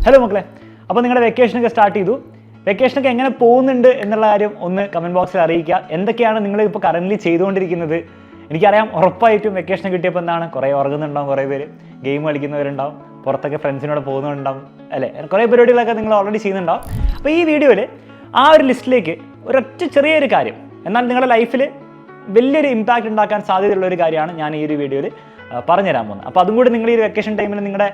Hello മക്കളെ, അപ്പോൾ നിങ്ങളുടെ വെക്കേഷനൊക്കെ സ്റ്റാർട്ട് ചെയ്തു. വെക്കേഷനൊക്കെ എങ്ങനെ പോകുന്നുണ്ട് എന്നുള്ള കാര്യം ഒന്ന് കമൻറ്റ് ബോക്സിൽ അറിയിക്കുക. എന്തൊക്കെയാണ് നിങ്ങൾ ഇപ്പോൾ കറൻ്റ് ചെയ്തുകൊണ്ടിരിക്കുന്നത്? എനിക്കറിയാം ഉറപ്പായിട്ടും വെക്കേഷൻ കിട്ടിയപ്പോൾ എന്താണ് കുറേ ഉറങ്ങുന്നുണ്ടാവും, കുറേ പേര് ഗെയിം കളിക്കുന്നവരുണ്ടാവും, പുറത്തൊക്കെ ഫ്രണ്ട്സിനോട് പോകുന്നുണ്ടാവും, അല്ലേ? കുറേ പരിപാടികളൊക്കെ നിങ്ങൾ ഓൾറെഡി ചെയ്യുന്നുണ്ടാവും. അപ്പോൾ ഈ വീഡിയോയിൽ ആ ഒരു ലിസ്റ്റിലേക്ക് ഒരൊറ്റ ചെറിയൊരു കാര്യം, എന്നാൽ നിങ്ങളുടെ ലൈഫിൽ വലിയൊരു ഇമ്പാക്റ്റ് ഉണ്ടാക്കാൻ സാധ്യതയുള്ള ഒരു കാര്യമാണ് ഞാൻ ഈ ഒരു വീഡിയോയിൽ പറഞ്ഞുതരാൻ പോകുന്നത്. അപ്പോൾ അതും കൂടി നിങ്ങൾ ഈ വെക്കേഷൻ ടൈമിൽ നിങ്ങളുടെ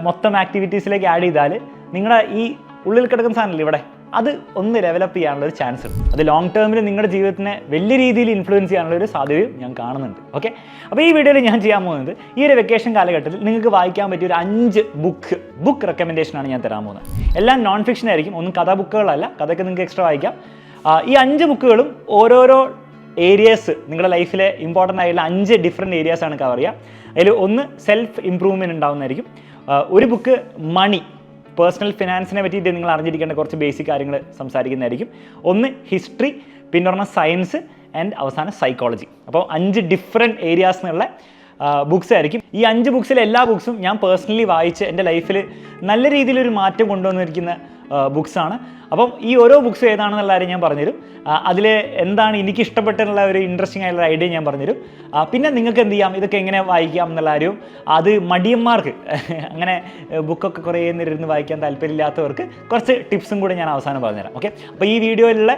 മൊത്തം ആക്ടിവിറ്റീസിലേക്ക് ആഡ് ചെയ്താൽ നിങ്ങളുടെ ഈ ഉള്ളിൽ കിടക്കുന്ന സാധനമില്ല ഇവിടെ, അത് ഒന്ന് ഡെവലപ്പ് ചെയ്യാനുള്ള ഒരു ചാൻസ് ഉണ്ട്. അത് ലോങ് ടേമിൽ നിങ്ങളുടെ ജീവിതത്തിനെ വലിയ രീതിയിൽ ഇൻഫ്ലുവൻസ് ചെയ്യാനുള്ള ഒരു സാധ്യതയും ഞാൻ കാണുന്നുണ്ട്. ഓക്കെ, അപ്പോൾ ഈ വീഡിയോയിൽ ഞാൻ ചെയ്യാൻ പോകുന്നത് ഈ ഒരു വെക്കേഷൻ കാലഘട്ടത്തിൽ നിങ്ങൾക്ക് വായിക്കാൻ പറ്റിയ ഒരു 5 ബുക്ക് റെക്കമെൻഡേഷനാണ് ഞാൻ തരാൻ പോകുന്നത്. എല്ലാം നോൺ ഫിക്ഷൻ ആയിരിക്കും, ഒന്നും കഥ ബുക്കുകളല്ല, കഥയൊക്കെ നിങ്ങൾക്ക് എക്സ്ട്രാ വായിക്കാം. ഈ 5 ബുക്കുകളും ഓരോരോ ഏരിയാസ്, നിങ്ങളുടെ ലൈഫിലെ ഇമ്പോർട്ടൻ്റ് ആയിട്ടുള്ള 5 ഡിഫറെൻറ്റ് ഏരിയാസാണ് കവർ ചെയ്യുക. അതിൽ ഒന്ന് സെൽഫ് ഇമ്പ്രൂവ്മെൻറ്റ് ഉണ്ടാവുന്നതായിരിക്കും. ഒരു ബുക്ക് മണി, പേഴ്സണൽ ഫിനാൻസിനെ പറ്റിയിട്ട് നിങ്ങൾ അറിഞ്ഞിരിക്കേണ്ട കുറച്ച് ബേസിക് കാര്യങ്ങൾ സംസാരിക്കുന്നതായിരിക്കും. ഒന്ന് ഹിസ്റ്ററി, പിന്നെ പറഞ്ഞാൽ സയൻസ്, ആൻഡ് അവസാനം സൈക്കോളജി. അപ്പോൾ 5 ഡിഫറെൻറ്റ് ഏരിയാസ് എന്നുള്ള ബുക്സ് ആയിരിക്കും. ഈ 5 ബുക്സിലെ എല്ലാ ബുക്സും ഞാൻ പേഴ്സണലി വായിച്ച് എൻ്റെ ലൈഫിൽ നല്ല രീതിയിലൊരു മാറ്റം കൊണ്ടുവന്നിരിക്കുന്ന ബുക്സാണ്. അപ്പം ഈ ഓരോ ബുക്സും ഏതാണെന്നുള്ള കാര്യം ഞാൻ പറഞ്ഞുതരും. അതിൽ എന്താണ് എനിക്ക് ഇഷ്ടപ്പെട്ടുള്ള ഒരു ഇൻട്രസ്റ്റിംഗ് ആയിട്ടുള്ള ഐഡിയ ഞാൻ പറഞ്ഞുതരും. പിന്നെ നിങ്ങൾക്ക് എന്ത് ചെയ്യാം, ഇതൊക്കെ എങ്ങനെ വായിക്കാം എന്നുള്ള കാര്യവും, അത് മടിയന്മാർക്ക് അങ്ങനെ ബുക്കൊക്കെ കുറേ നേരം വായിക്കാൻ താല്പര്യമില്ലാത്തവർക്ക് കുറച്ച് ടിപ്സും കൂടെ ഞാൻ അവസാനം പറഞ്ഞുതരാം. ഓക്കെ, അപ്പോൾ ഈ വീഡിയോയിലുള്ള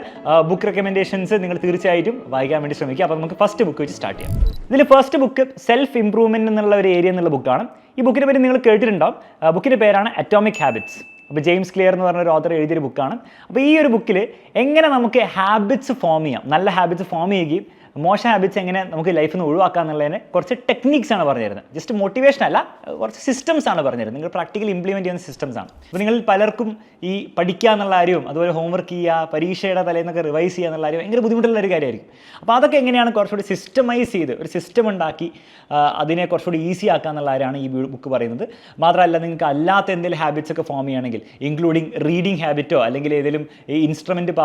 ബുക്ക് റെക്കമെൻഡേഷൻസ് നിങ്ങൾ തീർച്ചയായിട്ടും വായിക്കാൻ വേണ്ടി ശ്രമിക്കുക. അപ്പോൾ നമുക്ക് ഫസ്റ്റ് ബുക്ക് വെച്ച് സ്റ്റാർട്ട് ചെയ്യാം. ഇതിൽ ഫസ്റ്റ് ബുക്ക് സെൽഫ് ഇംപ്രൂവ്മെൻറ്റ് എന്നുള്ള ഒരു ഏരിയ എന്നുള്ള ബുക്കാണ്. ഈ ബുക്കിനെ പറ്റി നിങ്ങൾ കേട്ടിട്ടുണ്ടാവും. ബുക്കിൻ്റെ പേരാണ് അറ്റോമിക് ഹാബിറ്റ്സ്. അപ്പോൾ ജെയിംസ് ക്ലിയർ എന്ന് പറഞ്ഞ ഒരു ഓഥർ എഴുതിയൊരു ബുക്കാണ്. അപ്പോൾ ഈ ഒരു ബുക്കിൽ എങ്ങനെ നമുക്ക് ഹാബിറ്റ്സ് ഫോം ചെയ്യാം, നല്ല ഹാബിറ്റ്സ് ഫോം ചെയ്യുകയും മോശം ഹാബിറ്റ്സ് എങ്ങനെ നമുക്ക് ലൈഫിൽ നിന്ന് ഒഴിവാക്കാം എന്നുള്ളതിന് കുറച്ച് ടെക്നിക്സ് ആണ് പറഞ്ഞിരുന്നത്. ജസ്റ്റ് മോട്ടിവേഷൻ അല്ല, കുറച്ച് സിസ്റ്റംസ് ആണ് പറഞ്ഞിരുന്നത്. നിങ്ങൾ പ്രാക്ടിക്കലി ഇംപ്ലിമെൻറ്റ് ചെയ്യുന്ന സിസ്റ്റംസ് ആണ്. അപ്പോൾ നിങ്ങൾ പലർക്കും ഈ പഠിക്കുക എന്നുള്ള കാര്യവും അതുപോലെ ഹോംവർക്ക് ചെയ്യുക, പരീക്ഷയുടെ തലേന്നൊക്കെ റിവൈസ് ചെയ്യുക എന്നുള്ള കാര്യം ഭയങ്കര ബുദ്ധിമുട്ടുള്ള ഒരു കാര്യമായിരിക്കും. അപ്പോൾ അതൊക്കെ എങ്ങനെയാണ് കുറച്ചുകൂടി സിസ്റ്റമൈസ് ചെയ്ത് ഒരു സിസ്റ്റം ഉണ്ടാക്കി അതിനെ കുറച്ചുകൂടി ഈസി ആക്കുക എന്നുള്ള കാര്യമാണ് ഈ ബുക്ക് പറയുന്നത്. മാത്രമല്ല, നിങ്ങൾക്ക് അല്ലാത്ത എന്തെങ്കിലും ഹാബിറ്റ്സ് ഒക്കെ ഫോം ചെയ്യുകയാണെങ്കിൽ, ഇൻക്ലൂഡിങ് റീഡിങ് ഹാബിറ്റോ അല്ലെങ്കിൽ ഏതെങ്കിലും ഈ ഇൻസ്ട്രുമെൻറ്റ്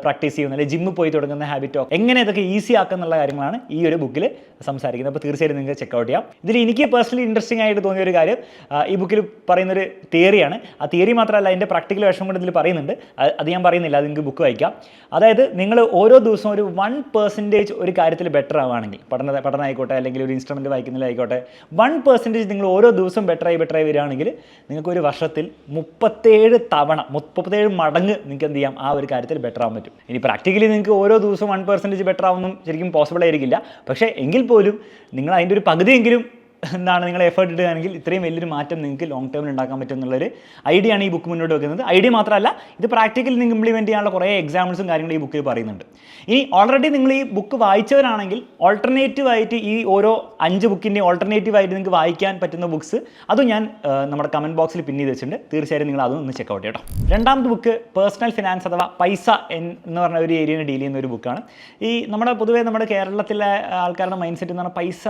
പ്രാക്ടീസ് ചെയ്യുന്ന അല്ലെങ്കിൽ ജിമ്മിൽ പോയി തുടങ്ങുന്ന ഹാബിറ്റോ, എങ്ങനെ ഇതൊക്കെ ഈസി ആക്കുക എന്നുള്ള കാര്യങ്ങളാണ് ഈ ഒരു ബുക്കിൽ സംസാരിക്കുന്നത്. അപ്പോൾ തീർച്ചയായും നിങ്ങൾക്ക് ചെക്കൗട്ട് ചെയ്യാം. ഇതിൽ എനിക്ക് പേഴ്സണലി ഇൻട്രസ്റ്റിംഗ് ആയിട്ട് തോന്നിയ ഒരു കാര്യം, ഈ ബുക്കിൽ പറയുന്നൊരു തിയറിയാണ്. ആ തിയറി മാത്രമല്ല, അതിൻ്റെ പ്രാക്ടിക്കൽ വേഷം കൂടെ ഇതിൽ പറയുന്നുണ്ട്. അത് ഞാൻ പറയുന്നില്ല, അത് നിങ്ങൾക്ക് ബുക്ക് വായിക്കാം. അതായത് നിങ്ങൾ ഓരോ ദിവസവും ഒരു 1% ഒരു കാര്യത്തിൽ ബെറ്റർ ആവുകയാണെങ്കിൽ, പഠനം ആയിക്കോട്ടെ അല്ലെങ്കിൽ ഒരു ഇൻസ്ട്രുമെൻറ്റ് വായിക്കുന്നതിലായിക്കോട്ടെ, 1% നിങ്ങൾ ഓരോ ദിവസവും ബെറ്ററായി വരികയാണെങ്കിൽ നിങ്ങൾക്ക് ഒരു വർഷത്തിൽ 37 മടങ്ങ് നിങ്ങൾക്ക് എന്ത് ചെയ്യാം, ആ ഒരു കാര്യത്തിൽ ബെറ്റർ ആവാൻ പറ്റും. ഇനി പ്രാക്ടിക്കലി നിങ്ങൾക്ക് ഓരോ ദിവസവും 1% ബെറ്റർ ആവുന്നു ശരിക്കും പോസിബിൾ ആയിരിക്കില്ല. പക്ഷേ എങ്കിൽ പോലും നിങ്ങൾ അതിൻ്റെ ഒരു പകുതിയെങ്കിലും നിങ്ങൾ എഫേർട്ട് ഇടുകയാണെങ്കിൽ ഇത്രയും വലിയൊരു മാറ്റം നിങ്ങൾക്ക് ലോങ് ടേമിൽ ഉണ്ടാക്കാൻ പറ്റും എന്നുള്ളൊരു ഐഡിയ ആണ് ഈ ബുക്ക് മുന്നോട്ട് വെക്കുന്നത്. ഐഡിയ മാത്രമല്ല, ഇത് പ്രാക്ടിക്കലി നിങ്ങൾക്ക് ഇംപ്ലിമെൻറ്റ് ചെയ്യാനുള്ള കുറേ എക്സാമ്പിൾസും കാര്യങ്ങളും ഈ ബുക്കിൽ പറയുന്നുണ്ട്. ഇനി ഓൾറെഡി നിങ്ങൾ ഈ ബുക്ക് വായിച്ചവരാണെങ്കിൽ ഓൾട്ടർനേറ്റീവായിട്ട് ഈ ഓരോ 5 ബുക്കിൻ്റെയും ഓൾട്ടർനേറ്റീവായിട്ട് നിങ്ങൾക്ക് വായിക്കാൻ പറ്റുന്ന ബുക്സ് അതും ഞാൻ നമ്മുടെ കമൻറ്റ് ബോക്സിൽ പിൻ ചെയ്ത് വെച്ചിട്ടുണ്ട്. തീർച്ചയായും നിങ്ങൾ അതും ഒന്ന് ചെക്കൗട്ട് ചെയ്യട്ടോ. രണ്ടാമത്തെ ബുക്ക് പേഴ്സണൽ ഫിനാൻസ് അഥവാ പൈസ എന്ന് പറഞ്ഞ ഒരു ഏരിയയിൽ ഡീൽ ചെയ്യുന്ന ഒരു ബുക്കാണ്. ഈ പൊതുവേ നമ്മുടെ കേരളത്തിലെ ആൾക്കാരുടെ മൈൻഡ് സെറ്റ് എന്ന് പറഞ്ഞാൽ പൈസ,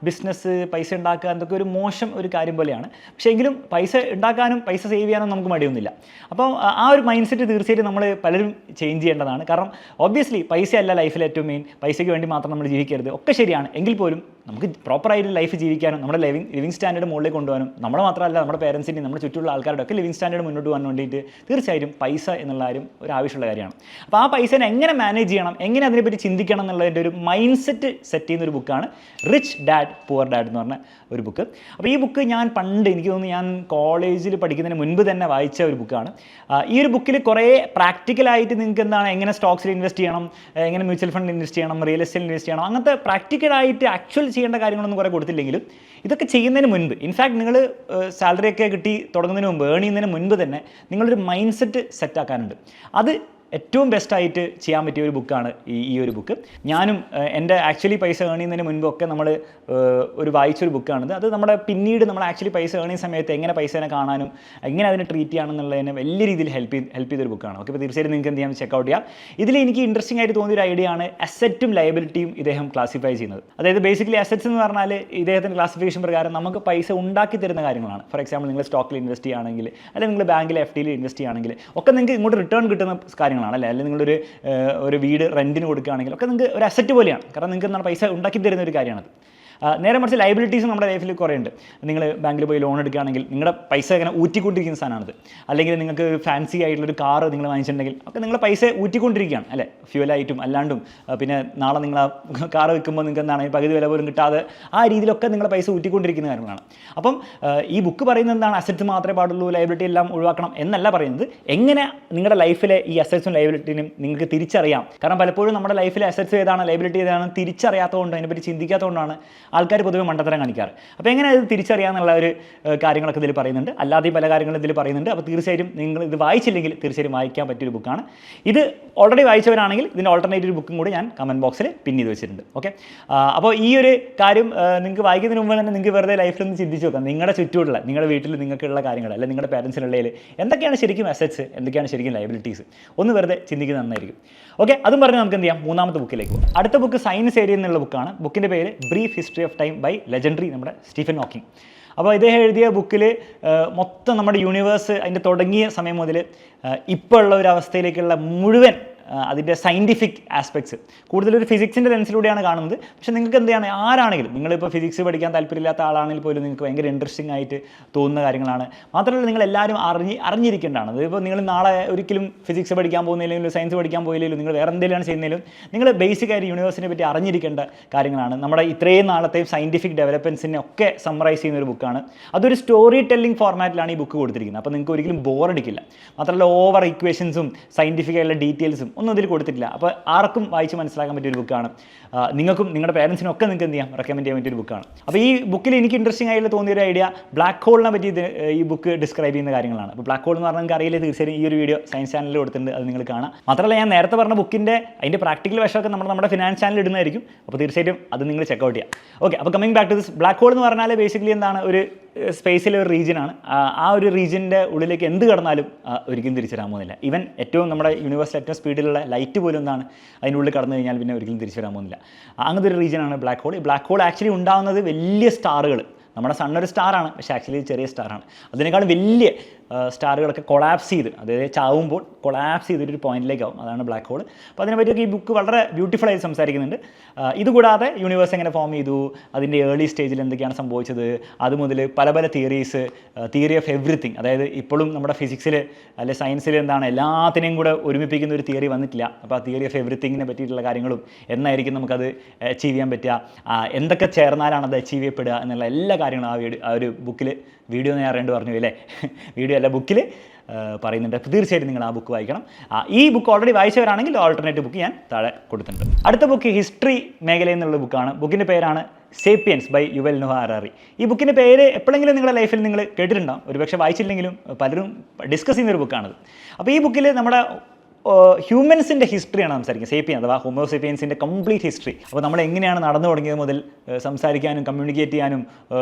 ബിസിനസ്, പൈസ ഉണ്ടാക്കുക എന്തൊക്കെ ഒരു മോശം ഒരു കാര്യം പോലെയാണ്. പക്ഷേ എങ്കിലും പൈസ ഉണ്ടാക്കാനും പൈസ സേവ് ചെയ്യാനും നമുക്ക് മടിയൊന്നുമില്ല. അപ്പോൾ ആ ഒരു മൈൻഡ് സെറ്റ് തീർച്ചയായിട്ടും നമ്മൾ പലരും ചേഞ്ച് ചെയ്യേണ്ടതാണ്. കാരണം ഒബ്വിയസ്ലി പൈസയല്ല ലൈഫിൽ ഏറ്റവും മെയിൻ, പൈസയ്ക്ക് വേണ്ടി മാത്രം നമ്മൾ ജീവിക്കരുത്, ഒക്കെ ശരിയാണ്. എങ്കിൽ പോലും നമുക്ക് പ്രോപ്പറായിട്ട് ലൈഫ് ജീവിക്കാനും നമ്മുടെ ലിവിങ് സ്റ്റാൻഡേർഡ് മുകളിലേക്ക് കൊണ്ടുപോകാനും, നമ്മുടെ മാത്രമല്ല നമ്മുടെ പേരൻസിൻ്റെയും നമ്മുടെ ചുറ്റുള്ള ആൾക്കാരുടെ ഒക്കെ ലിവിങ് സ്റ്റാൻഡേർഡ് മുന്നോട്ട് പോകാൻ വേണ്ടിയിട്ട് തീർച്ചയായും പൈസ എന്നുള്ള കാര്യം ഒരു ആവശ്യമുള്ള കാര്യമാണ്. അപ്പോൾ ആ പൈസനെ എങ്ങനെ മാനേജ് ചെയ്യണം, എങ്ങനെ അതിനെപ്പറ്റി ചിന്തിക്കണം എന്നുള്ളതിൻ്റെ ഒരു മൈൻഡ് സെറ്റ് ചെയ്യുന്ന ഒരു ബുക്കാണ് റിച്ച് ഡാഡ് പുവർ ഡാഡ് എന്ന് പറഞ്ഞ ഒരു ബുക്ക്. അപ്പോൾ ഈ ബുക്ക് ഞാൻ എനിക്ക് തോന്നുന്നു ഞാൻ കോളേജിൽ പഠിക്കുന്നതിന് മുൻപ് തന്നെ വായിച്ച ഒരു ബുക്കാണ്. ഈ ഒരു ബുക്കിൽ കുറേ പ്രാക്ടിക്കലായിട്ട് നിങ്ങൾക്ക് എങ്ങനെ സ്റ്റോക്സിൽ ഇൻവെസ്റ്റ് ചെയ്യണം, എങ്ങനെ മ്യൂച്വൽ ഫണ്ട് ഇൻവെസ്റ്റ് ചെയ്യണം, റിയൽ എസ്റ്റേറ്റിൽ ഇൻവെസ്റ്റ് ചെയ്യണം, അങ്ങനത്തെ പ്രാക്ടിക്കലായിട്ട് ആക്ച്വൽ ചെയ്യേണ്ട കാര്യങ്ങളൊന്നും കുറേ കൊടുത്തില്ലെങ്കിലും ഇതൊക്കെ ചെയ്യുന്നതിന് മുൻപ്, ഇൻഫാക്ട് നിങ്ങൾ സാലറി ഒക്കെ കിട്ടി തുടങ്ങുന്നതിന് മുമ്പ്, ഏൺ ചെയ്യുന്നതിന് മുൻപ് തന്നെ നിങ്ങളൊരു മൈൻഡ് സെറ്റ് സെറ്റാക്കാനുണ്ട്. അത് ഏറ്റവും ബെസ്റ്റായിട്ട് ചെയ്യാൻ പറ്റിയ ഒരു ബുക്കാണ് ഈ ഒരു ബുക്ക്. ഞാനും എൻ്റെ ആക്ച്വലി പൈസ ഏൺ ചെയ്യുന്നതിന് മുൻപൊക്കെ നമ്മൾ ഒരു വായിച്ചൊരു ബുക്കാണിത്. അത് പിന്നീട് നമ്മൾ ആക്ച്വലി പൈസ ഏൺ ചെയ്യുന്ന സമയത്ത് എങ്ങനെ പൈസേനെ കാണാനും എങ്ങനെ അതിനെ ട്രീറ്റ് ചെയ്യണമെന്നുള്ളതിനെ വലിയ രീതിയിൽ ഹെൽപ്പ് ചെയ്തൊരു ബുക്കാണ്. ഓക്കെ, അപ്പോൾ തീർച്ചയായും നിങ്ങൾക്ക് എന്ത് ചെയ്യാം, ചെക്കൗട്ട് ചെയ്യാം. ഇതിൽ എനിക്ക് ഇൻട്രസ്റ്റിംഗ് ആയിട്ട് തോന്നിയൊരു ഐഡിയ ആണ് അസറ്റും ലയബിലിറ്റിയും ഇദ്ദേഹം ക്ലാസിഫൈ ചെയ്യുന്നത്. അതായത് ബേസിക്കലി അസറ്റ്സ് എന്ന് പറഞ്ഞാൽ ഇദ്ദേഹത്തിൻ്റെ ക്ലാസിഫിക്കേഷൻ പ്രകാരം നമുക്ക് പൈസ ഉണ്ടാക്കി തരുന്ന കാര്യങ്ങളാണ്. ഫോർ എക്സാമ്പിൾ, നിങ്ങൾ സ്റ്റോക്കിൽ ഇൻവെസ്റ്റ് ചെയ്യുകയാണെങ്കിൽ അല്ലെങ്കിൽ നിങ്ങൾ ബാങ്കിൽ FDയിൽ ഇൻവെസ്റ്റ് ചെയ്യുകയാണെങ്കിൽ ഒക്കെ നിങ്ങൾക്ക് ഇങ്ങോട്ട് റിട്ടേൺ കിട്ടുന്ന കാര്യങ്ങളാണ് അല്ലേ. അല്ലെങ്കിൽ നിങ്ങളൊരു വീട് റെൻറ്റിന് കൊടുക്കുകയാണെങ്കിൽ ഒക്കെ നിങ്ങൾക്ക് ഒരു അസറ്റ് പോലെയാണ്. കാരണം നിങ്ങൾക്ക് എന്താണ് പൈസ ഉണ്ടാക്കി തരുന്ന ഒരു കാര്യമാണത്. നേരെ മറിച്ച് ലൈബിലിറ്റീസ് നമ്മുടെ ലൈഫിൽ കുറേ ഉണ്ട്. നിങ്ങൾ ബാങ്കിൽ പോയി ലോൺ എടുക്കുകയാണെങ്കിൽ നിങ്ങളുടെ പൈസ ഇങ്ങനെ ഊറ്റിക്കൊണ്ടിരിക്കുന്ന സാധനമാണത്. അല്ലെങ്കിൽ നിങ്ങൾക്ക് ഒരു ഫാൻസി ആയിട്ടുള്ളൊരു കാറ് നിങ്ങൾ വാങ്ങിച്ചിട്ടുണ്ടെങ്കിൽ ഒക്കെ നിങ്ങളുടെ പൈസ ഊറ്റിക്കൊണ്ടിരിക്കുകയാണ് അല്ലേ, ഫ്യൂലായിട്ടും അല്ലാണ്ടും. പിന്നെ നാളെ നിങ്ങൾ ആ കാറ് വെക്കുമ്പോൾ നിങ്ങൾക്ക് എന്താണ് പകുതി വില പോലും കിട്ടാതെ ആ രീതിയിലൊക്കെ നിങ്ങളുടെ പൈസ ഊറ്റിക്കൊണ്ടിരിക്കുന്ന കാര്യങ്ങളാണ്. അപ്പം ഈ ബുക്ക് പറയുന്നത് എന്താണ്, അസറ്റ്സ് മാത്രമേ പാടുള്ളൂ, ലൈബിലിറ്റി എല്ലാം ഒഴിവാക്കണം എന്നല്ല പറയുന്നത്. എങ്ങനെ നിങ്ങളുടെ ലൈഫിലെ ഈ അസറ്റ്സും ലൈബിലിറ്റിനും നിങ്ങൾക്ക് തിരിച്ചറിയാം. കാരണം പലപ്പോഴും നമ്മുടെ ലൈഫിലെ അസറ്റ്സ് ഏതാണ് ലൈബിലിറ്റി ഏതാണ് തിരിച്ചറിയാത്തതുകൊണ്ട്, അതിനെപ്പറ്റി ചിന്തിക്കാത്തതുകൊണ്ടാണ് ആൾക്കാർ പൊതുവെ മണ്ടത്തരം കാണിക്കാറ്. അപ്പോൾ എങ്ങനെ അത് തിരിച്ചറിയാമെന്നുള്ള ഒരു കാര്യങ്ങളൊക്കെ ഇതിൽ പറയുന്നുണ്ട്. അല്ലാതെ പല കാര്യങ്ങളും ഇതിൽ പറയുന്നുണ്ട്. അപ്പോൾ തീർച്ചയായും നിങ്ങൾ ഇത് വായിച്ചില്ലെങ്കിൽ തീർച്ചയായും വായിക്കാൻ പറ്റിയൊരു ബുക്കാണ് ഇത്. ഓൾറെഡി വായിച്ചവരാണെങ്കിൽ ഇതിൻ്റെ ഓൾട്ടർനേറ്റീവ് ബുക്കും കൂടി ഞാൻ കമൻറ്റ് ബോക്സിൽ പിൻ ചെയ്ത് വെച്ചിട്ടുണ്ട്. ഓക്കെ, അപ്പോൾ ഈ ഒരു കാര്യം നിങ്ങൾക്ക് വായിക്കുന്നതിന് മുമ്പ് തന്നെ നിങ്ങൾക്ക് വെറുതെ ലൈഫിൽ ഒന്ന് ചിന്തിച്ച് നോക്കാം. നിങ്ങളുടെ ചുറ്റുമുള്ള നിങ്ങളുടെ വീട്ടിൽ നിങ്ങൾക്കുള്ള കാര്യങ്ങൾ, അല്ലെങ്കിൽ നിങ്ങളുടെ പാരൻസിനുള്ളതിൽ എന്തൊക്കെയാണ് ശരിക്കും അസറ്റ്സ്, എന്തൊക്കെയാണ് ശരിക്കും ലൈബിലിറ്റീസ്, ഒന്ന് വെറുതെ ചിന്തിക്കുന്നത് നന്നായിരിക്കും. ഓക്കെ, അതും പറഞ്ഞ് നമുക്ക് എന്ത് ചെയ്യാം, മൂന്നാമത്തെ ബുക്കിലേക്ക് പോകും. അടുത്ത ബുക്ക് സയൻസ് ഏരിയ എന്നുള്ള ബുക്കാണ്. ബുക്കിൻ്റെ പേര് brief history of time by legendary നമ്മുടെ സ്റ്റീഫൻ ഹോക്കിംഗ്. അപ്പോൾ ഇദ്ദേഹം എഴുതിയ ബുക്കിൽ മൊത്തം നമ്മുടെ യൂണിവേഴ്സ് അതിൻ്റെ തുടങ്ങിയ സമയം മുതൽ ഇപ്പോൾ ഉള്ള ഒരു അവസ്ഥയിലേക്കുള്ള മുഴുവൻ അതിൻ്റെ സയൻറ്റിഫിക് ആസ്പെക്ട്സ് കൂടുതലൊരു ഫിസിക്സിൻ്റെ ലെൻസിലൂടെയാണ് കാണുന്നത്. പക്ഷേ നിങ്ങൾക്ക് എന്താണ്, ആരാണെങ്കിലും നിങ്ങളിപ്പോൾ ഫിസിക്സ് പഠിക്കാൻ താല്പര്യമില്ലാത്ത ആളാണെങ്കിൽ പോലും നിങ്ങൾക്ക് ഭയങ്കര ഇൻട്രസ്റ്റിംഗ് ആയിട്ട് തോന്നുന്ന കാര്യങ്ങളാണ്. മാത്രമല്ല നിങ്ങളെല്ലാവരും അറിഞ്ഞിരിക്കേണ്ടതാണ്. അതിപ്പോൾ നിങ്ങൾ നാളെ ഒരിക്കലും ഫിസിക്സ് പഠിക്കാൻ പോകുന്നില്ലെങ്കിലും സയൻസ് പഠിക്കാൻ പോയില്ലെങ്കിലും നിങ്ങൾ വേറെ എന്തെങ്കിലും ചെയ്യുന്നതിലും നിങ്ങൾ ബേസിക് ആയിട്ട് യൂണിവേഴ്സിനെ പറ്റി അറിഞ്ഞിരിക്കേണ്ട കാര്യങ്ങളാണ്. നമ്മുടെ ഇത്രയും നാളത്തെയും സയൻറ്റിഫിക് ഡെവലപ്മെൻറ്റ്സിനെ ഒക്കെ സമ്മറൈസ് ചെയ്യുന്ന ഒരു ബുക്കാണ്. അതൊരു സ്റ്റോറി ടെല്ലിംഗ് ഫോർമാറ്റിലാണ് ഈ ബുക്ക് കൊടുത്തിരിക്കുന്നത്. അപ്പോൾ നിങ്ങൾക്ക് ഒരിക്കലും ബോറടിക്കില്ല. മാത്രമല്ല ഓവർ ഇക്വേഷൻസും സയൻറ്റിഫിക് ആയിട്ടുള്ള ഡീറ്റെയിൽസും ഒന്നും ഇതിൽ കൊടുത്തിട്ടില്ല. അപ്പോൾ ആർക്കും വായിച്ച് മനസ്സിലാക്കാൻ പറ്റിയൊരു ബുക്കാണ്. നിങ്ങൾക്കും നിങ്ങളുടെ പേരൻസിനും ഒക്കെ നിങ്ങൾക്ക് എന്ത് ചെയ്യാം, റെക്കമെൻഡ് ചെയ്യാൻ പറ്റിയൊരു ബുക്കാണ്. അപ്പോൾ ഈ ബുക്കിൽ എനിക്ക് ഇൻട്രസ്റ്റിംഗ് ആയിട്ട് തോന്നിയൊരു ഐഡിയ ബ്ലാക്ക് ഹോളിനെ പറ്റി ഈ ബുക്ക് ഡിസ്ക്രൈബ് ചെയ്യുന്ന കാര്യങ്ങളാണ്. അപ്പോൾ ബ്ലാക്ക് ഹോൾ എന്ന് പറഞ്ഞാൽ നിങ്ങൾക്ക് അറിയില്ല, തീർച്ചയായും ഈ ഒരു വീഡിയോ സയൻസ് ചാനലിൽ കൊടുത്തിട്ടുണ്ട്, അത് നിങ്ങൾ കാണാം. മാത്രമല്ല ഞാൻ നേരത്തെ പറഞ്ഞ ബുക്കിൻ്റെ അതിൻ്റെ പ്രാക്ടിക്കൽ വശമൊക്കെ നമ്മുടെ ഫിനാൻസ് ചാനലിൽ ഇടുന്നതായിരിക്കും. അപ്പോൾ തീർച്ചയായിട്ടും അത് നിങ്ങൾ ചെക്കൗട്ട് ചെയ്യാം. ഓക്കെ, അപ്പോൾ coming back to this, black hole എന്ന് പറഞ്ഞാൽ ബേസിക്കലി എന്താണ്, ഒരു സ്പേസിലെ ഒരു റീജിയനാണ്. ആ ഒരു റീജിയൻ്റെ ഉള്ളിലേക്ക് എന്ത് കടന്നാലും ഒരിക്കലും തിരിച്ചു വരാൻ പോകുന്നില്ല. ഈവൻ ഏറ്റവും നമ്മുടെ യൂണിവേഴ്സിൽ ഏറ്റവും സ്പീഡിലുള്ള ലൈറ്റ് പോലും എന്താണ് അതിനുള്ളിൽ കടന്നു കഴിഞ്ഞാൽ പിന്നെ ഒരിക്കലും തിരിച്ചു വരാൻ പോകുന്നില്ല. അങ്ങനത്തെ ഒരു റീജിയനാണ് ബ്ലാക്ക് ഹോൾ. ഈ ബ്ലാക്ക് ഹോൾ ആക്ച്വലി ഉണ്ടാകുന്നത് വലിയ സ്റ്റാറുകൾ, നമ്മുടെ സണ്ണൊരു സ്റ്റാറാണ്, പക്ഷേ ആക്ച്വലി ചെറിയ സ്റ്റാറാണ്. അതിനേക്കാളും വലിയ സ്റ്റാറുകളൊക്കെ കൊളാപ്സ് ചെയ്ത്, അതായത് ചാവുമ്പോൾ കൊളാപ്സ് ചെയ്തൊരു പോയിന്റിലേക്കാവും, അതാണ് ബ്ലാക്ക് ഹോൾ. അപ്പോൾ അതിനെപ്പറ്റിയൊക്കെ ഈ ബുക്ക് വളരെ ബ്യൂട്ടിഫുൾ ആയിട്ട് സംസാരിക്കുന്നുണ്ട്. ഇതുകൂടാതെ യൂണിവേഴ്സ് എങ്ങനെ ഫോം ചെയ്തു, അതിൻ്റെ ഏർലി സ്റ്റേജിൽ എന്തൊക്കെയാണ് സംഭവിച്ചത്, അതുമുതൽ പല പല തിയറീസ്, തിയറി ഓഫ് എവറിത്തിങ്, അതായത് ഇപ്പോഴും നമ്മുടെ ഫിസിക്സിൽ അല്ലെ സയൻസിൽ എന്താണ് എല്ലാത്തിനെയും കൂടെ ഒരുമിപ്പിക്കുന്ന ഒരു തിയറി വന്നിട്ടില്ല. അപ്പോൾ ആ തിയറി ഓഫ് എവറിത്തിങ്ങിനെ പറ്റിയിട്ടുള്ള കാര്യങ്ങളും എന്നായിരിക്കും നമുക്കത് അച്ചീവ് ചെയ്യാൻ പറ്റുക, എന്തൊക്കെ ചേർന്നാലാണ് അത് അച്ചീവ് ചെയ്യപ്പെടുക എന്നുള്ള എല്ലാ കാര്യങ്ങളും ആ ഒരു ബുക്കിൽ, വീഡിയോ ഞാൻ അറിയേണ്ടി പറഞ്ഞു അല്ലേ, വീഡിയോ അല്ല ബുക്കിൽ പറയുന്നുണ്ട്. അപ്പോൾ തീർച്ചയായിട്ടും നിങ്ങൾ ആ ബുക്ക് വായിക്കണം. ഈ ബുക്ക് ഓൾറെഡി വായിച്ചവരാണെങ്കിൽ ഓൾട്ടർനേറ്റീവ് ബുക്ക് ഞാൻ താഴെ കൊടുത്തിട്ടുണ്ട്. അടുത്ത ബുക്ക് ഹിസ്റ്ററി മേഖലയിൽ നിന്നുള്ള ബുക്കാണ്. ബുക്കിൻ്റെ പേരാണ് സേപ്പിയൻസ് ബൈ യുവൽ നോഹ ഹറാരി. ഈ ബുക്കിൻ്റെ പേര് എപ്പോഴെങ്കിലും നിങ്ങളുടെ ലൈഫിൽ നിങ്ങൾ കേട്ടിട്ടുണ്ടാവും, ഒരുപക്ഷെ വായിച്ചില്ലെങ്കിലും പലരും ഡിസ്കസ് ചെയ്യുന്നൊരു ബുക്കാണത്. അപ്പോൾ ഈ ബുക്കിൽ നമ്മുടെ ഹ്യൂമൻസിൻ്റെ ഹിസ്റ്ററിയാണ് സംസാരിക്കുന്നത്. സേപ്പിയൻ അഥവാ ഹോമോസേപ്പിയൻസിൻ്റെ കംപ്ലീറ്റ് ഹിസ്റ്ററി. അപ്പോൾ നമ്മൾ എങ്ങനെയാണ് നടന്നു തുടങ്ങിയത് മുതൽ സംസാരിക്കാനും കമ്മ്യൂണിക്കേറ്റ് ചെയ്യാനും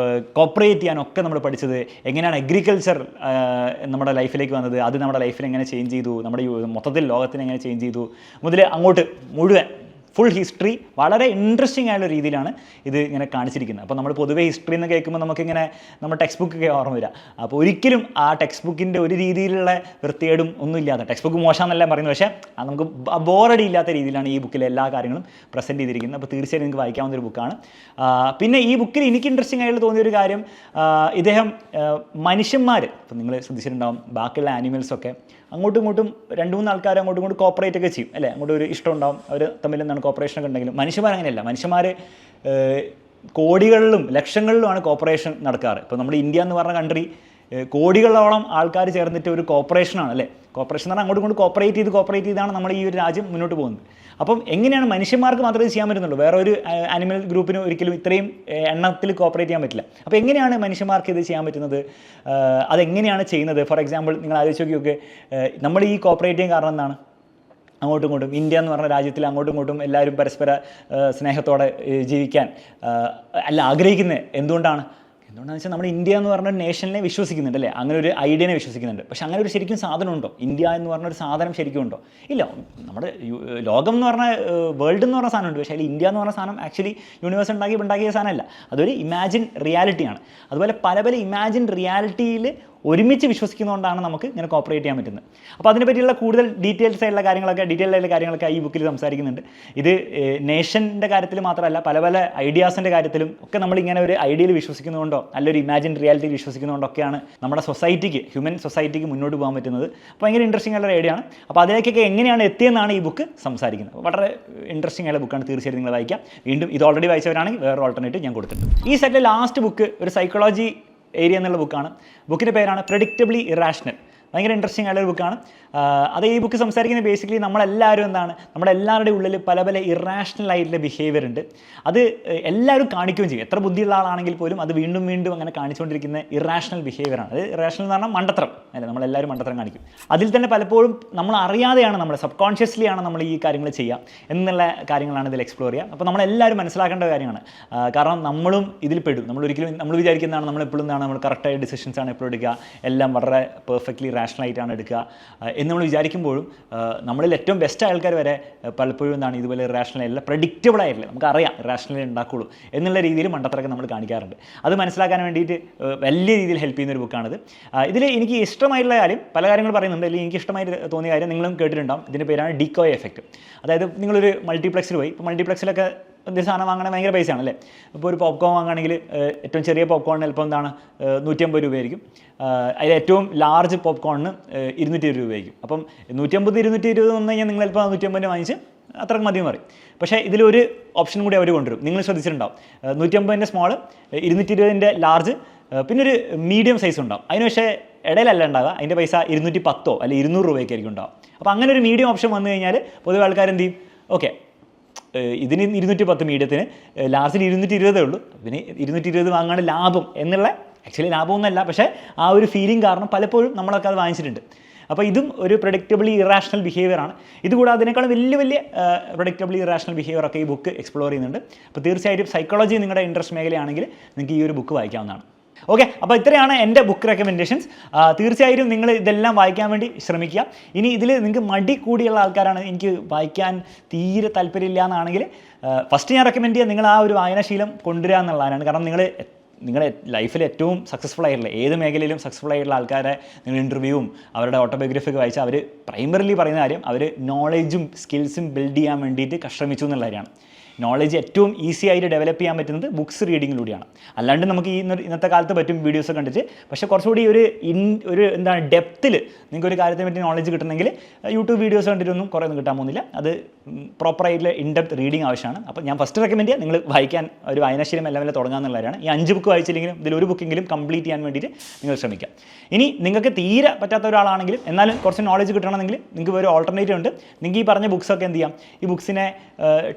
കോപ്പറേറ്റ് ചെയ്യാനും ഒക്കെ നമ്മൾ പഠിച്ചത്, എങ്ങനെയാണ് അഗ്രികൾച്ചർ നമ്മുടെ ലൈഫിലേക്ക് വന്നത്, അത് നമ്മുടെ ലൈഫിൽ എങ്ങനെ ചേഞ്ച് ചെയ്തു, നമ്മുടെ മൊത്തത്തിൽ ലോകത്തിന് എങ്ങനെ ചേഞ്ച് ചെയ്തു മുതൽ അങ്ങോട്ട് മുഴുവൻ ഫുൾ ഹിസ്റ്ററി വളരെ ഇൻട്രസ്റ്റിംഗ് ആയുള്ള രീതിയിലാണ് ഇത് ഇങ്ങനെ കാണിച്ചിരിക്കുന്നത്. അപ്പോൾ നമ്മൾ പൊതുവേ ഹിസ്റ്ററി എന്ന് കേൾക്കുമ്പോൾ നമുക്കിങ്ങനെ നമ്മുടെ ടെക്സ്റ്റ് ബുക്കൊക്കെ ഓർമ്മ വരിക. അപ്പോൾ ഒരിക്കലും ആ ടെക്സ്റ്റ് ബുക്കിൻ്റെ ഒരു രീതിയിലുള്ള വൃത്തികേടും ഒന്നും ഇല്ലാതെ, ടെക്സ്റ്റ് ബുക്ക് മോശമെന്നല്ല പറയുന്നത്, പക്ഷേ നമുക്ക് ബോറടി ഇല്ലാത്ത രീതിയിലാണ് ഈ ബുക്കിലെ എല്ലാ കാര്യങ്ങളും പ്രസൻറ്റ് ചെയ്തിരിക്കുന്നത്. അപ്പോൾ തീർച്ചയായും നിങ്ങൾക്ക് വായിക്കാവുന്ന ഒരു ബുക്കാണ്. പിന്നെ ഈ ബുക്കിൽ എനിക്ക് ഇൻട്രസ്റ്റിംഗ് ആയിട്ട് തോന്നിയൊരു കാര്യം, ഇദ്ദേഹം മനുഷ്യന്മാർ, ഇപ്പം നിങ്ങൾ ശ്രദ്ധിച്ചിട്ടുണ്ടാവും ബാക്കിയുള്ള ആനിമൽസൊക്കെ അങ്ങോട്ടും ഇങ്ങോട്ടും 2-3 ആൾക്കാർ അങ്ങോട്ടും ഇങ്ങോട്ടും കോപ്പറേറ്റ് ഒക്കെ ചെയ്യും അല്ലേ, അങ്ങോട്ട് ഒരു ഇഷ്ടം ഉണ്ടാവും, അവർ തമ്മിൽ എന്താണ് കോപ്പറേഷനൊക്കെ ഉണ്ടെങ്കിലും മനുഷ്യന്മാർ അങ്ങനെയല്ല. മനുഷ്യന്മാർ കോടികളിലും ലക്ഷങ്ങളിലുമാണ് കോപ്പറേഷൻ നടക്കാറ്. ഇപ്പോൾ നമ്മുടെ ഇന്ത്യ എന്ന് പറഞ്ഞ കൺട്രി കോടികളോളം ആൾക്കാർ ചേർന്നിട്ട് ഒരു കോപ്പറേഷനാണ് അല്ലേ. കോപ്പറേഷൻ എന്ന് പറഞ്ഞാൽ അങ്ങോട്ടും ഇങ്ങോട്ട് കോപ്പറേറ്റ് ചെയ്താണ് നമ്മുടെ ഈ ഒരു രാജ്യം മുന്നോട്ട് പോകുന്നത്. അപ്പം എങ്ങനെയാണ് മനുഷ്യന്മാർക്ക് മാത്രമേ ഇത് ചെയ്യാൻ പറ്റുന്നുള്ളൂ, വേറെ ഒരു ആനിമൽ ഗ്രൂപ്പിന് ഒരിക്കലും ഇത്രയും എണ്ണത്തിൽ കോപ്പറേറ്റ് ചെയ്യാൻ പറ്റില്ല. അപ്പോൾ എങ്ങനെയാണ് മനുഷ്യന്മാർക്ക് ഇത് ചെയ്യാൻ പറ്റുന്നത്, അതെങ്ങനെയാണ് ചെയ്യുന്നത്? ഫോർ എക്സാമ്പിൾ നിങ്ങൾ ആലോചിച്ച് നോക്കിയൊക്കെ, നമ്മൾ ഈ കോപ്പറേറ്റ് ചെയ്യാൻ കാരണം എന്താണ്? അങ്ങോട്ടും ഇങ്ങോട്ടും ഇന്ത്യ എന്ന് പറഞ്ഞ രാജ്യത്തിൽ അങ്ങോട്ടും ഇങ്ങോട്ടും എല്ലാവരും പരസ്പര സ്നേഹത്തോടെ ജീവിക്കാൻ ആഗ്രഹിക്കുന്നത് എന്തുകൊണ്ടാണ്? എന്തുകൊണ്ടാണെന്ന് വെച്ചാൽ നമ്മുടെ ഇന്ത്യ എന്ന് പറഞ്ഞ ഒരു നേഷനെ വിശ്വസിക്കുന്നുണ്ട് അല്ലേ, അങ്ങനെ ഒരു ഐഡിയനെ വിശ്വസിക്കുന്നുണ്ട്. പക്ഷെ അങ്ങനെ ഒരു ശരിക്കും സാധനം ഉണ്ടോ? ഇന്ത്യ എന്ന് പറഞ്ഞ ഒരു സാധനം ശരിക്കും ഉണ്ടോ? ഇല്ല. നമ്മുടെ ലോകം എന്ന് പറഞ്ഞ വേൾഡ് എന്ന് പറഞ്ഞ സാധനമുണ്ട്, പക്ഷേ അതിൽ ഇന്ത്യ എന്ന് പറഞ്ഞ സാധനം ആക്ച്വലി യൂണിവേഴ്സ് ഉണ്ടാക്കിയ സാധനമല്ല, അതൊരു ഇമാജിൻ റിയാലിറ്റിയാണ്. അതുപോലെ പല പല ഇമാജിൻ റിയാലിറ്റിയിൽ ഒരുമിച്ച് വിശ്വസിക്കുന്നതുകൊണ്ടാണ് നമുക്ക് ഇങ്ങനെ കോപ്പറേറ്റ് ചെയ്യാൻ പറ്റുന്നത്. അപ്പോൾ അതിനെപ്പറ്റിയുള്ള കൂടുതൽ ഡീറ്റെയിൽഡ് ആയിട്ടുള്ള കാര്യങ്ങളൊക്കെ ഈ ബുക്കിൽ സംസാരിക്കുന്നുണ്ട്. ഇത് നേഷൻ്റെ കാര്യത്തിൽ മാത്രമല്ല, പല പല ഐഡിയാസിൻ്റെ കാര്യത്തിലും ഒക്കെ നമ്മളിങ്ങനെ ഒരു ഐഡിയയിൽ വിശ്വസിക്കുന്നതുകൊണ്ടോ നല്ലൊരു ഇമാജിൻ റിയാലിറ്റി വിശ്വസിക്കുന്നതുകൊണ്ടൊക്കെയാണ് നമ്മുടെ സൊസൈറ്റിക്ക്, ഹ്യൂമൻ സൊസൈറ്റിക്ക് മുന്നോട്ട് പോകാൻ പറ്റുന്നത്. അപ്പോൾ ഭയങ്കര ഇൻട്രസ്റ്റിംഗ് ആയിട്ടുള്ള ഐഡിയ ആണ്. അപ്പോൾ അതിലേക്കൊക്കെ എങ്ങനെയാണ് എത്തിയെന്നാണ് ഈ ബുക്ക് സംസാരിക്കുന്നത്. വളരെ ഇൻട്രസ്റ്റിംഗ് ആയിട്ടുള്ള ബുക്കാണ്, തീർച്ചയായിട്ടും നിങ്ങൾ വായിക്കാം. വീണ്ടും ഇത് ഓൾറെഡി വായിച്ചവരാണെങ്കിൽ വേറെ ഓൾട്ടർനേറ്റീവ് ഞാൻ കൊടുത്തിട്ടുണ്ട്. ഈ സെറ്റിലെ ലാസ്റ്റ് ബുക്ക് ഒരു സൈക്കോളജി ഏരിയ എന്നുള്ള ബുക്കാണ്. ബുക്കിൻ്റെ പേരാണ് പ്രെഡിക്റ്റബിളി ഇറാഷണൽ. ഭയങ്കര ഇൻട്രസ്റ്റിംഗ് ആയിട്ടുള്ള ബുക്കാണ്. അത് ഈ ബുക്ക് സംസാരിക്കുന്നത് ബേസിക്കലി നമ്മളെല്ലാവരും എന്താണ്, നമ്മുടെ എല്ലാവരുടെ ഉള്ളിൽ പല പല ഇറാഷണൽ ആയിട്ടുള്ള ബിഹേവിയർ ഉണ്ട്. അത് എല്ലാവരും കാണിക്കുകയും ചെയ്യും. എത്ര ബുദ്ധിയുള്ള ആളാണെങ്കിൽ പോലും അത് വീണ്ടും വീണ്ടും അങ്ങനെ കാണിച്ചുകൊണ്ടിരിക്കുന്ന ഇറാഷണൽ ബിഹേവിയറാണ്. അത് ഇറാഷണൽ എന്ന് പറഞ്ഞാൽ മണ്ടത്തരം അല്ലേ, നമ്മളെല്ലാവരും മണ്ടത്തരം കാണിക്കും. അതിൽ തന്നെ പലപ്പോഴും നമ്മൾ അറിയാതെയാണ്, നമ്മൾ സബ് കോൺഷ്യസ്ലിയാണ് നമ്മൾ ഈ കാര്യങ്ങൾ ചെയ്യുക എന്നുള്ള കാര്യങ്ങളാണ് ഇതിൽ എക്സ്പ്ലോർ ചെയ്യുക. അപ്പോൾ നമ്മളെല്ലാവരും മനസ്സിലാക്കേണ്ട കാര്യമാണ്. കാരണം നമ്മളും ഇതിൽ പെടും. നമ്മൾ വിചാരിക്കുന്നതാണ് നമ്മളെപ്പോഴും എന്താണ്, നമ്മൾ കറക്റ്റായ ഡിസിഷൻസാണ് എപ്പോഴും എടുക്കുക, എല്ലാം വളരെ പെർഫെക്റ്റ്ലി റാഷണലായിട്ടാണ് എടുക്കുക എന്ന് നമ്മൾ വിചാരിക്കുമ്പോഴും നമ്മളിൽ ഏറ്റവും ബെസ്റ്റ് ആൾക്കാർ വരെ പലപ്പോഴും എന്താണ് ഇതുപോലെ ഇറാഷണൽ അല്ല, പ്രഡിക്റ്റബിൾ ആയിട്ടില്ല, നമുക്കറിയാം ഇറാഷണലി ഉണ്ടാക്കുള്ളൂ എന്നുള്ള രീതിയിൽ മണ്ടത്തരൊക്കെ നമ്മൾ കാണിക്കാറുണ്ട്. അത് മനസ്സിലാക്കാൻ വേണ്ടിയിട്ട് വലിയ രീതിയിൽ ഹെൽപ്പ് ചെയ്യുന്ന ഒരു ബുക്കാണിത്. ഇതിൽ എനിക്ക് ഇഷ്ടമായിട്ടുള്ള കാര്യം, പല കാര്യങ്ങൾ പറയുന്നുണ്ട്, അല്ലെങ്കിൽ എനിക്ക് ഇഷ്ടമായിട്ട് തോന്നിയ കാര്യം നിങ്ങളും കേട്ടിട്ടുണ്ടാകും. ഇതിൻ്റെ പേരാണ് ഡിക്കോയ് എഫക്റ്റ്. അതായത് നിങ്ങളൊരു മൾട്ടിപ്ലക്സിൽ പോയി, ഇപ്പോൾ മൾട്ടിപ്ലക്സിലൊക്കെ എന്തൊരു സാധനം വാങ്ങണ ഭയങ്കര പൈസയാണ് അല്ലേ. ഇപ്പോൾ ഒരു പോപ്കോൺ വാങ്ങുകയാണെങ്കിൽ ഏറ്റവും ചെറിയ പോപ്കോണിന് ചിലപ്പോൾ എന്താണ് 150 രൂപയായിരിക്കും. അതിൽ ഏറ്റവും ലാർജ് പോപ്കോണിന് 220 രൂപയായിരിക്കും. അപ്പം 150 220 വന്നു കഴിഞ്ഞാൽ നിങ്ങൾ ചിലപ്പോൾ 150 വാങ്ങിച്ച് അത്രയ്ക്ക് മതി എന്ന് പറയും. പക്ഷേ ഇതിലൊരു ഓപ്ഷൻ കൂടി അവർ കൊണ്ടുവരും. നിങ്ങൾ ശ്രദ്ധിച്ചിട്ടുണ്ടാവും, 150 സ്മോൾ, 220 ലാർജ്, പിന്നെ ഒരു മീഡിയം സൈസ് ഉണ്ടാവും. അതിന് പക്ഷേ ഇടയിലല്ല ഉണ്ടാവുക, അതിൻ്റെ പൈസ 210 അല്ലെങ്കിൽ 200 രൂപയ്ക്കായിരിക്കും ഉണ്ടാവും. അപ്പോൾ അങ്ങനെ ഒരു മീഡിയം ഓപ്ഷൻ വന്നു കഴിഞ്ഞാൽ പൊതുവെ ആൾക്കാർ എന്ത് ചെയ്യും, ഓക്കെ ഇതിന് 210 മീഡിയത്തിന്, ലാർജിന് 220 ഉള്ളൂ, പിന്നെ 220 വാങ്ങാണ് ലാഭം എന്നുള്ള, ആക്ച്വലി ലാഭമൊന്നുമല്ല, പക്ഷേ ആ ഒരു ഫീലിംഗ് കാരണം പലപ്പോഴും നമ്മളൊക്കെ അത് വാങ്ങിച്ചിട്ടുണ്ട്. അപ്പോൾ ഇതും ഒരു പ്രഡിക്റ്റബിളി ഇറാഷണൽ ബിഹേവിയറാണ്. ഇതുകൂടാതെ അതിനേക്കാളും വലിയ പ്രഡിക്റ്റബിളി ഇറാഷണൽ ബിഹേവിയറൊക്കെ ഈ ബുക്ക് എക്സ്പ്ലോർ ചെയ്യുന്നുണ്ട്. അപ്പോൾ തീർച്ചയായിട്ടും സൈക്കോളജി നിങ്ങളുടെ ഇൻട്രസ്റ്റ് മേഖലയാണെങ്കിൽ നിങ്ങൾക്ക് ഈ ഒരു ബുക്ക് വായിക്കാവുന്നതാണ്. ഓക്കെ, അപ്പോൾ ഇത്രയാണ് എൻ്റെ ബുക്ക് റെക്കമെൻഡേഷൻസ്. തീർച്ചയായിട്ടും നിങ്ങൾ ഇതെല്ലാം വായിക്കാൻ വേണ്ടി ശ്രമിക്കുക. ഇനി ഇതിൽ നിങ്ങൾക്ക് മടി കൂടിയുള്ള ആൾക്കാരാണ്, എനിക്ക് വായിക്കാൻ തീരെ താല്പര്യമില്ല എന്നാണെങ്കിൽ ഫസ്റ്റ് ഞാൻ റെക്കമെൻഡ് ചെയ്യുക നിങ്ങൾ ആ ഒരു വായനാശീലം കൊണ്ടുവരിക എന്നുള്ളതാണ്. കാരണം നിങ്ങളുടെ ലൈഫിൽ ഏറ്റവും സക്സസ്ഫുൾ ആയിട്ടുള്ള, ഏത് മേഖലയിലും സക്സസ്ഫുൾ ആയിട്ടുള്ള ആൾക്കാരെ നിങ്ങൾ ഇൻ്റർവ്യൂവും അവരുടെ ഓട്ടോബയോഗ്രഫിയൊക്കെ വായിച്ചാൽ അവർ പ്രൈമറിലി പറയുന്ന കാര്യം അവർ നോളേജും സ്കിൽസും ബിൽഡ് ചെയ്യാൻ വേണ്ടിയിട്ട് കഷ്ടമിച്ചു എന്നുള്ള കാര്യമാണ്. നോളേജ് ഏറ്റവും ഈസി ആയിട്ട് ഡെവലപ്പ് ചെയ്യാൻ പറ്റുന്നത് ബുക്സ് റീഡിങ്ങിലൂടെയാണ്. അല്ലാണ്ട് നമുക്ക് ഇന്നത്തെ കാലത്ത് പറ്റും വീഡിയോസ് കണ്ടിട്ട്. പക്ഷേ കുറച്ചുകൂടി ഒരു എന്താണ് ഡെപ്തിൽ നിങ്ങൾക്ക് ഒരു കാര്യത്തിനെ പറ്റി നോളേജ് കിട്ടണമെങ്കിൽ യൂട്യൂബ് വീഡിയോസ് കണ്ടിട്ടൊന്നും കുറേ ഒന്നും കിട്ടാൻ പോകുന്നില്ല. അത് പ്രോപ്പറായിട്ടുള്ള ഇൻഡെപ്ത് റീഡിങ് ആവശ്യമാണ്. അപ്പോൾ ഞാൻ ഫസ്റ്റ് റെക്കമെൻഡ് ചെയ്യുക നിങ്ങൾ വായിക്കാൻ ഒരു വായനാശീലം എല്ലാം തുടങ്ങാമെന്നുള്ളതാണ്. ഈ 5 ബുക്ക് വായിച്ചില്ലെങ്കിലും ഇതിലൊരു ബുക്കെങ്കിലും കംപ്ലീറ്റ് ചെയ്യാൻ വേണ്ടിയിട്ട് നിങ്ങൾ ശ്രമിക്കാം. ഇനി നിങ്ങൾക്ക് തീരെ പറ്റാത്ത ഒരാളാണെങ്കിലും എന്നാലും കുറച്ച് നോളേജ് കിട്ടണമെങ്കിൽ നിങ്ങൾക്ക് ഒരു ഓൾട്ടർനേറ്റീവ് ഉണ്ട്. നിങ്ങൾക്ക് ഈ പറഞ്ഞ ബുക്സൊക്കെ എന്ത് ചെയ്യാം, ഈ ബുക്സിനെ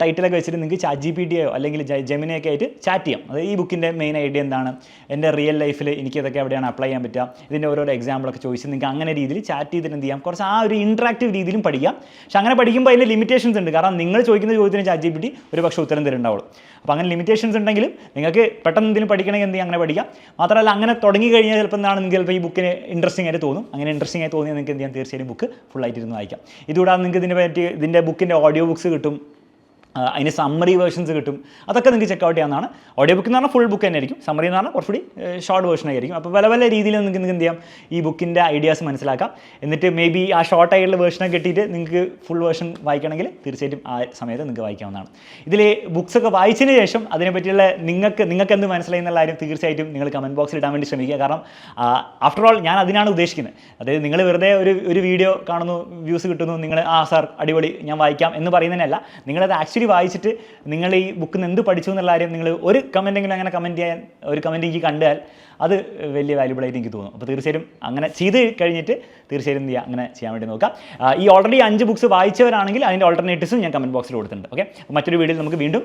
ടൈറ്റിലൊക്കെ വെച്ചിട്ട് നിങ്ങൾക്ക് ChatGPT അല്ലെങ്കിൽ ജെമിനിയൊക്കെ ആയിട്ട് ചാറ്റ് ചെയ്യാം. അതായത് ഈ ബുക്കിൻ്റെ മെയിൻ ഐഡിയ എന്താണ്, എൻ്റെ റിയൽ ലൈഫിൽ എനിക്കിതൊക്കെ എവിടെയാണ് അപ്ലൈ ചെയ്യാൻ പറ്റുക, ഇതിൻ്റെ ഓരോരോ എക്സാമ്പിളൊക്കെ ചോദിച്ച് നിങ്ങൾക്ക് അങ്ങനെ രീതിയിൽ ചാറ്റ് ചെയ്തിട്ട് എന്ത് ചെയ്യാം, കുറച്ച് ആ ഒരു ഇൻട്രാക്റ്റീവ് രീതിയിലും പഠിക്കാം. പക്ഷേ അങ്ങനെ പഠിക്കുമ്പോൾ അതിൽ ലിമിറ്റേഷൻസ് ഉണ്ട്. കാരണം നിങ്ങൾ ചോദിക്കുന്ന ചോദ്യത്തിന് ChatGPT ഒരു പക്ഷേ ഉത്തരം തരുന്നുണ്ടാവുള്ളൂ. അപ്പോൾ അങ്ങനെ ലിമിറ്റേഷൻസ് ഉണ്ടെങ്കിലും നിങ്ങൾക്ക് പെട്ടെന്ന് എന്തെങ്കിലും പഠിക്കണമെങ്കിൽ എന്ത് ചെയ്യാം, അങ്ങനെ പഠിക്കാം. മാത്രമല്ല അങ്ങനെ തുടങ്ങി കഴിഞ്ഞാൽ ചിലപ്പോൾ എന്താണ് നിങ്ങൾക്ക് ചിലപ്പോൾ ഈ ബുക്കിന് ഇൻട്രസ്റ്റിംഗ് ആയിട്ട് തോന്നും. അങ്ങനെ ഇൻട്രസ്റ്റിംഗ് ആയി തോന്നിയാൽ നിങ്ങൾക്ക് എന്ത് ചെയ്യാം, തീർച്ചയായും ബുക്ക് ഫുള്ളായിട്ട് ഇരുന്ന് വായിക്കാം. ഇതുകൂടാതെ നിങ്ങൾക്ക് ഇതിൻ്റെ ബുക്കിൻ്റെ ഓഡിയോ ബുക്സ് കിട്ടും, അതിന് സമ്മറി വേർഷൻസ് കിട്ടും. അതൊക്കെ നിങ്ങൾക്ക് ചെക്കൗട്ട് ചെയ്യാവുന്നതാണ്. ഓഡിയോ ബുക്ക് എന്ന് പറഞ്ഞാൽ ഫുൾ ബുക്ക് തന്നെ ആയിരിക്കും, സമ്മറി എന്ന് പറഞ്ഞാൽ കുറച്ചുകൂടി ഷോർട്ട് വേർഷൻ ആയിരിക്കും. അപ്പോൾ പല രീതിയിൽ നിങ്ങൾക്ക് എന്ത് ചെയ്യാം, ഈ ബുക്കിൻ്റെ ഐഡിയാസ് മനസ്സിലാക്കാം. എന്നിട്ട് മേ ബി ആ ഷോർട്ട് ആയിട്ടുള്ള വേർഷനൊക്കെ കിട്ടിയിട്ട് നിങ്ങൾക്ക് ഫുൾ വേർഷൻ വായിക്കണമെങ്കിൽ തീർച്ചയായിട്ടും ആ സമയത്ത് നിങ്ങൾക്ക് വായിക്കാവുന്നതാണ്. ഇതിൽ ബുക്സൊക്കെ വായിച്ചതിന് ശേഷം അതിനെപ്പറ്റിയുള്ള നിങ്ങൾക്ക് എന്ത് മനസ്സിലായി എന്നുള്ള കാര്യം തീർച്ചയായിട്ടും നിങ്ങൾ കമൻറ്റ് ബോക്സിൽ ഇടാൻ വേണ്ടി ശ്രമിക്കുക. കാരണം ആഫ്റ്റർ ഓൾ ഞാൻ അതിനാണ് ഉദ്ദേശിക്കുന്നത്. അതായത് നിങ്ങൾ വെറുതെ ഒരു വീഡിയോ കാണുന്നു, വ്യൂസ് കിട്ടുന്നു, നിങ്ങൾ സാർ അടിപൊളി ഞാൻ വായിക്കാം എന്ന് പറയുന്നതിനല്ല, നിങ്ങളത് ആക്ച്വലി വായിച്ചിട്ട് നിങ്ങൾ ഈ ബുക്കിൽ നിന്ന് എന്ത് പഠിച്ചു എന്നുള്ള കാര്യം നിങ്ങൾ ഒരു കമൻറ്റെങ്കിലും അങ്ങനെ കമൻറ്റ് ചെയ്യാൻ, ഒരു കമൻറ്റ് എനിക്ക് കണ്ടാൽ അത് വലിയ വാല്യുബിൾ ആയിട്ട് എനിക്ക് തോന്നും. അപ്പോൾ തീർച്ചയായും അങ്ങനെ ചെയ്ത് കഴിഞ്ഞിട്ട് തീർച്ചയായും എന്ത് ചെയ്യുക, അങ്ങനെ ചെയ്യാൻ വേണ്ടി നോക്കാം. ഈ ഓൾറെഡി 5 ബുക്സ് വായിച്ചവരാണെങ്കിൽ അതിൻ്റെ ഓൾട്ടർനേറ്റീവ്സും ഞാൻ കമൻറ്റ് ബോക്സിൽ കൊടുത്തിട്ടുണ്ട്. ഓക്കെ, മറ്റൊരു വീഡിയോയിൽ നമുക്ക് വീണ്ടും